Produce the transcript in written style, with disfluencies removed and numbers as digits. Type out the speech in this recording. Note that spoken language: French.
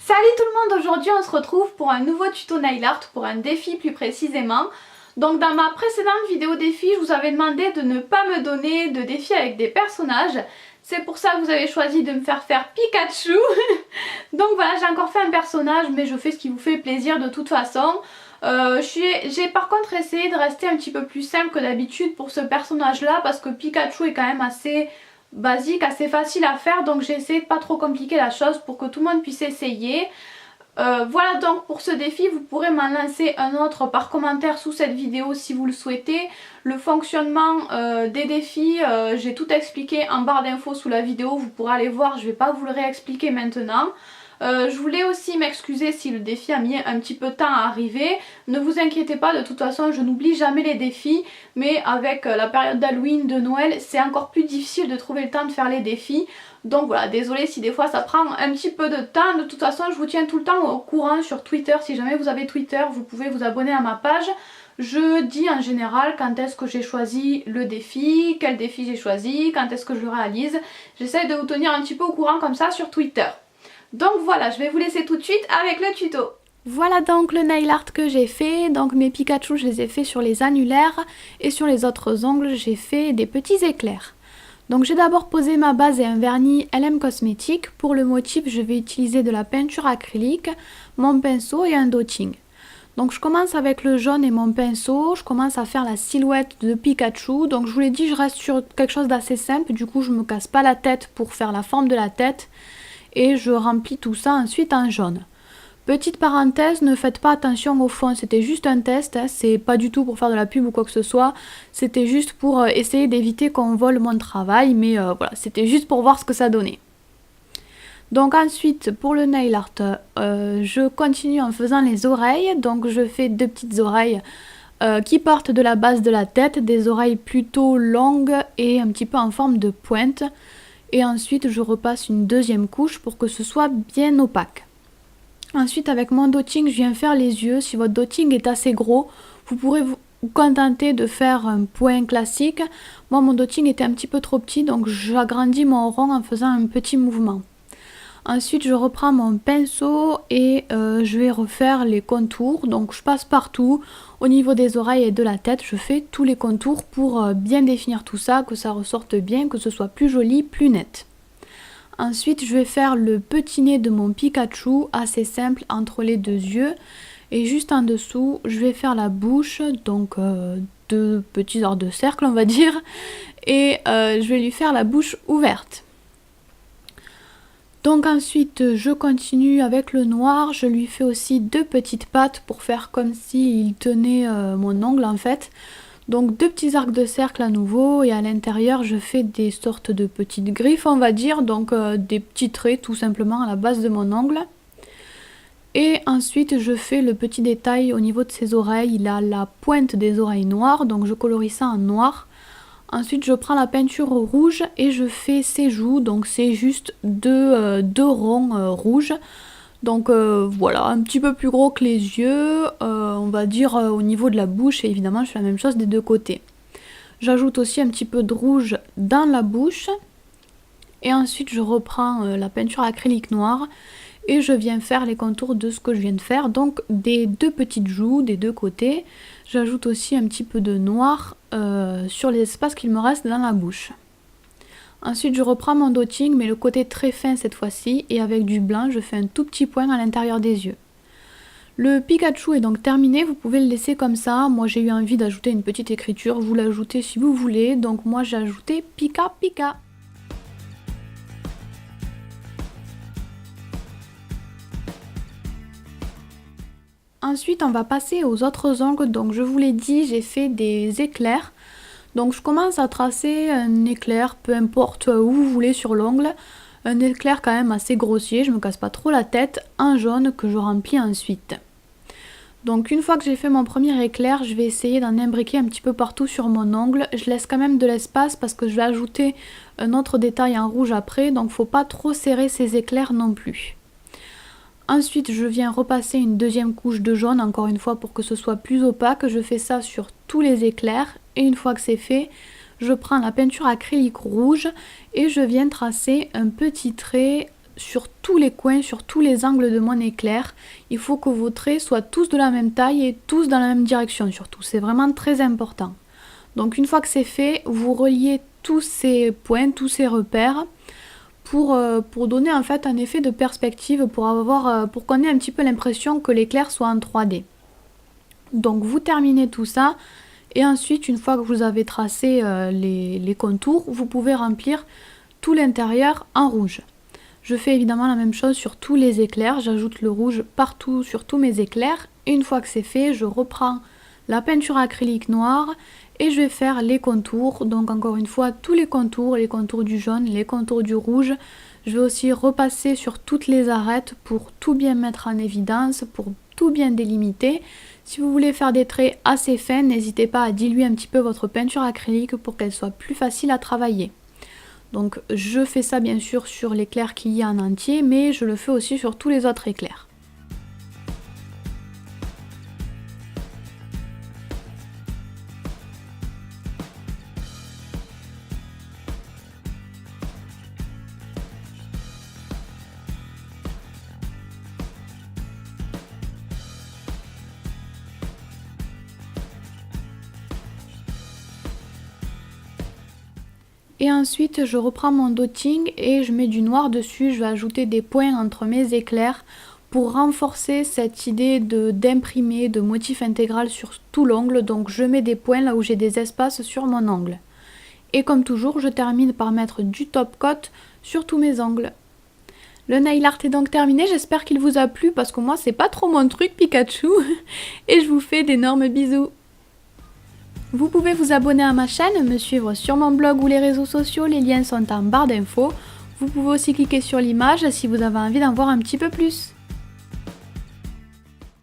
Salut tout le monde, aujourd'hui on se retrouve pour un nouveau tuto nail art, pour un défi plus précisément. Donc dans ma précédente vidéo défi, je vous avais demandé de ne pas me donner de défi avec des personnages. C'est pour ça que vous avez choisi de me faire Pikachu. Donc voilà, j'ai encore fait un personnage, mais je fais ce qui vous fait plaisir de toute façon. J'ai par contre essayé de rester un petit peu plus simple que d'habitude pour ce personnage là, parce que Pikachu est quand même assez basique, assez facile à faire, donc j'ai essayé de pas trop compliquer la chose pour que tout le monde puisse essayer. Voilà donc pour ce défi, vous pourrez m'en lancer un autre par commentaire sous cette vidéo si vous le souhaitez. Le fonctionnement des défis, j'ai tout expliqué en barre d'infos sous la vidéo, vous pourrez aller voir, je vais pas vous le réexpliquer maintenant. Je voulais aussi m'excuser si le défi a mis un petit peu de temps à arriver. Ne vous inquiétez pas, de toute façon je n'oublie jamais les défis, mais avec la période d'Halloween, de Noël, c'est encore plus difficile de trouver le temps de faire les défis. Donc voilà, désolée si des fois ça prend un petit peu de temps. De toute façon je vous tiens tout le temps au courant sur Twitter. Si jamais vous avez Twitter, vous pouvez vous abonner à ma page. Je dis en général quand est-ce que j'ai choisi le défi, quel défi j'ai choisi, quand est-ce que je le réalise. J'essaie de vous tenir un petit peu au courant comme ça sur Twitter. Donc voilà, je vais vous laisser tout de suite avec le tuto. Voilà donc le nail art que j'ai fait. Donc mes Pikachu, je les ai fait sur les annulaires et sur les autres ongles, j'ai fait des petits éclairs. Donc j'ai d'abord posé ma base et un vernis LM Cosmetics. Pour le motif, je vais utiliser de la peinture acrylique, mon pinceau et un dotting. Donc je commence avec le jaune et mon pinceau, je commence à faire la silhouette de Pikachu. Donc je vous l'ai dit, je reste sur quelque chose d'assez simple, du coup je me casse pas la tête pour faire la forme de la tête. Et je remplis tout ça ensuite en jaune. Petite parenthèse, ne faites pas attention au fond, c'était juste un test, hein, c'est pas du tout pour faire de la pub ou quoi que ce soit, c'était juste pour essayer d'éviter qu'on vole mon travail, mais voilà, c'était juste pour voir ce que ça donnait. Donc ensuite, pour le nail art, je continue en faisant les oreilles, donc je fais deux petites oreilles qui partent de la base de la tête, des oreilles plutôt longues et un petit peu en forme de pointe. Et ensuite je repasse une deuxième couche pour que ce soit bien opaque. Ensuite avec mon dotting je viens faire les yeux. Si votre dotting est assez gros, vous pourrez vous contenter de faire un point classique. Moi mon dotting était un petit peu trop petit, donc j'agrandis mon rond en faisant un petit mouvement. Ensuite je reprends mon pinceau et je vais refaire les contours. Donc je passe partout, au niveau des oreilles et de la tête, je fais tous les contours pour bien définir tout ça, que ça ressorte bien, que ce soit plus joli, plus net. Ensuite je vais faire le petit nez de mon Pikachu, assez simple entre les deux yeux. Et juste en dessous je vais faire la bouche, donc deux petits ordres de cercle on va dire. Et je vais lui faire la bouche ouverte. Donc ensuite je continue avec le noir, je lui fais aussi deux petites pattes pour faire comme s'il tenait mon ongle en fait. Donc deux petits arcs de cercle à nouveau et à l'intérieur je fais des sortes de petites griffes on va dire, donc des petits traits tout simplement à la base de mon ongle. Et ensuite je fais le petit détail au niveau de ses oreilles, il a la pointe des oreilles noires, donc je colorie ça en noir. Ensuite je prends la peinture rouge et je fais ses joues, donc c'est juste deux ronds rouges. Donc voilà, un petit peu plus gros que les yeux, on va dire au niveau de la bouche, et évidemment je fais la même chose des deux côtés. J'ajoute aussi un petit peu de rouge dans la bouche. Et ensuite je reprends la peinture acrylique noire et je viens faire les contours de ce que je viens de faire, donc des deux petites joues des deux côtés. J'ajoute aussi un petit peu de noir sur les espaces qu'il me reste dans la bouche. Ensuite je reprends mon dotting, mais le côté très fin cette fois-ci, et avec du blanc je fais un tout petit point à l'intérieur des yeux. Le Pikachu est donc terminé, vous pouvez le laisser comme ça. Moi j'ai eu envie d'ajouter une petite écriture, vous l'ajoutez si vous voulez, donc moi j'ai ajouté Pika Pika. Ensuite on va passer aux autres ongles, donc je vous l'ai dit, j'ai fait des éclairs. Donc je commence à tracer un éclair, peu importe où vous voulez sur l'ongle. Un éclair quand même assez grossier, je me casse pas trop la tête, en jaune que je remplis ensuite. Donc une fois que j'ai fait mon premier éclair, je vais essayer d'en imbriquer un petit peu partout sur mon ongle. Je laisse quand même de l'espace parce que je vais ajouter un autre détail en rouge après, donc faut pas trop serrer ces éclairs non plus. Ensuite je viens repasser une deuxième couche de jaune, encore une fois pour que ce soit plus opaque. Je fais ça sur tous les éclairs et une fois que c'est fait, je prends la peinture acrylique rouge et je viens tracer un petit trait sur tous les coins, sur tous les angles de mon éclair. Il faut que vos traits soient tous de la même taille et tous dans la même direction surtout. C'est vraiment très important. Donc une fois que c'est fait, vous reliez tous ces points, tous ces repères pour donner en fait un effet de perspective, pour qu'on ait un petit peu l'impression que l'éclair soit en 3D. Donc vous terminez tout ça et ensuite une fois que vous avez tracé les contours, vous pouvez remplir tout l'intérieur en rouge. Je fais évidemment la même chose sur tous les éclairs, j'ajoute le rouge partout sur tous mes éclairs et une fois que c'est fait, je reprends la peinture acrylique noire et je vais faire les contours. Donc encore une fois tous les contours du jaune, les contours du rouge. Je vais aussi repasser sur toutes les arêtes pour tout bien mettre en évidence, pour tout bien délimiter. Si vous voulez faire des traits assez fins, n'hésitez pas à diluer un petit peu votre peinture acrylique pour qu'elle soit plus facile à travailler. Donc je fais ça bien sûr sur l'éclair qu'il y a en entier, mais je le fais aussi sur tous les autres éclairs. Et ensuite je reprends mon dotting et je mets du noir dessus, je vais ajouter des points entre mes éclairs pour renforcer cette idée d'imprimer, de motif intégral sur tout l'ongle. Donc je mets des points là où j'ai des espaces sur mon ongle. Et comme toujours, je termine par mettre du top coat sur tous mes ongles. Le nail art est donc terminé, j'espère qu'il vous a plu parce que moi c'est pas trop mon truc Pikachu. Et je vous fais d'énormes bisous. Vous pouvez vous abonner à ma chaîne, me suivre sur mon blog ou les réseaux sociaux, les liens sont en barre d'infos. Vous pouvez aussi cliquer sur l'image si vous avez envie d'en voir un petit peu plus.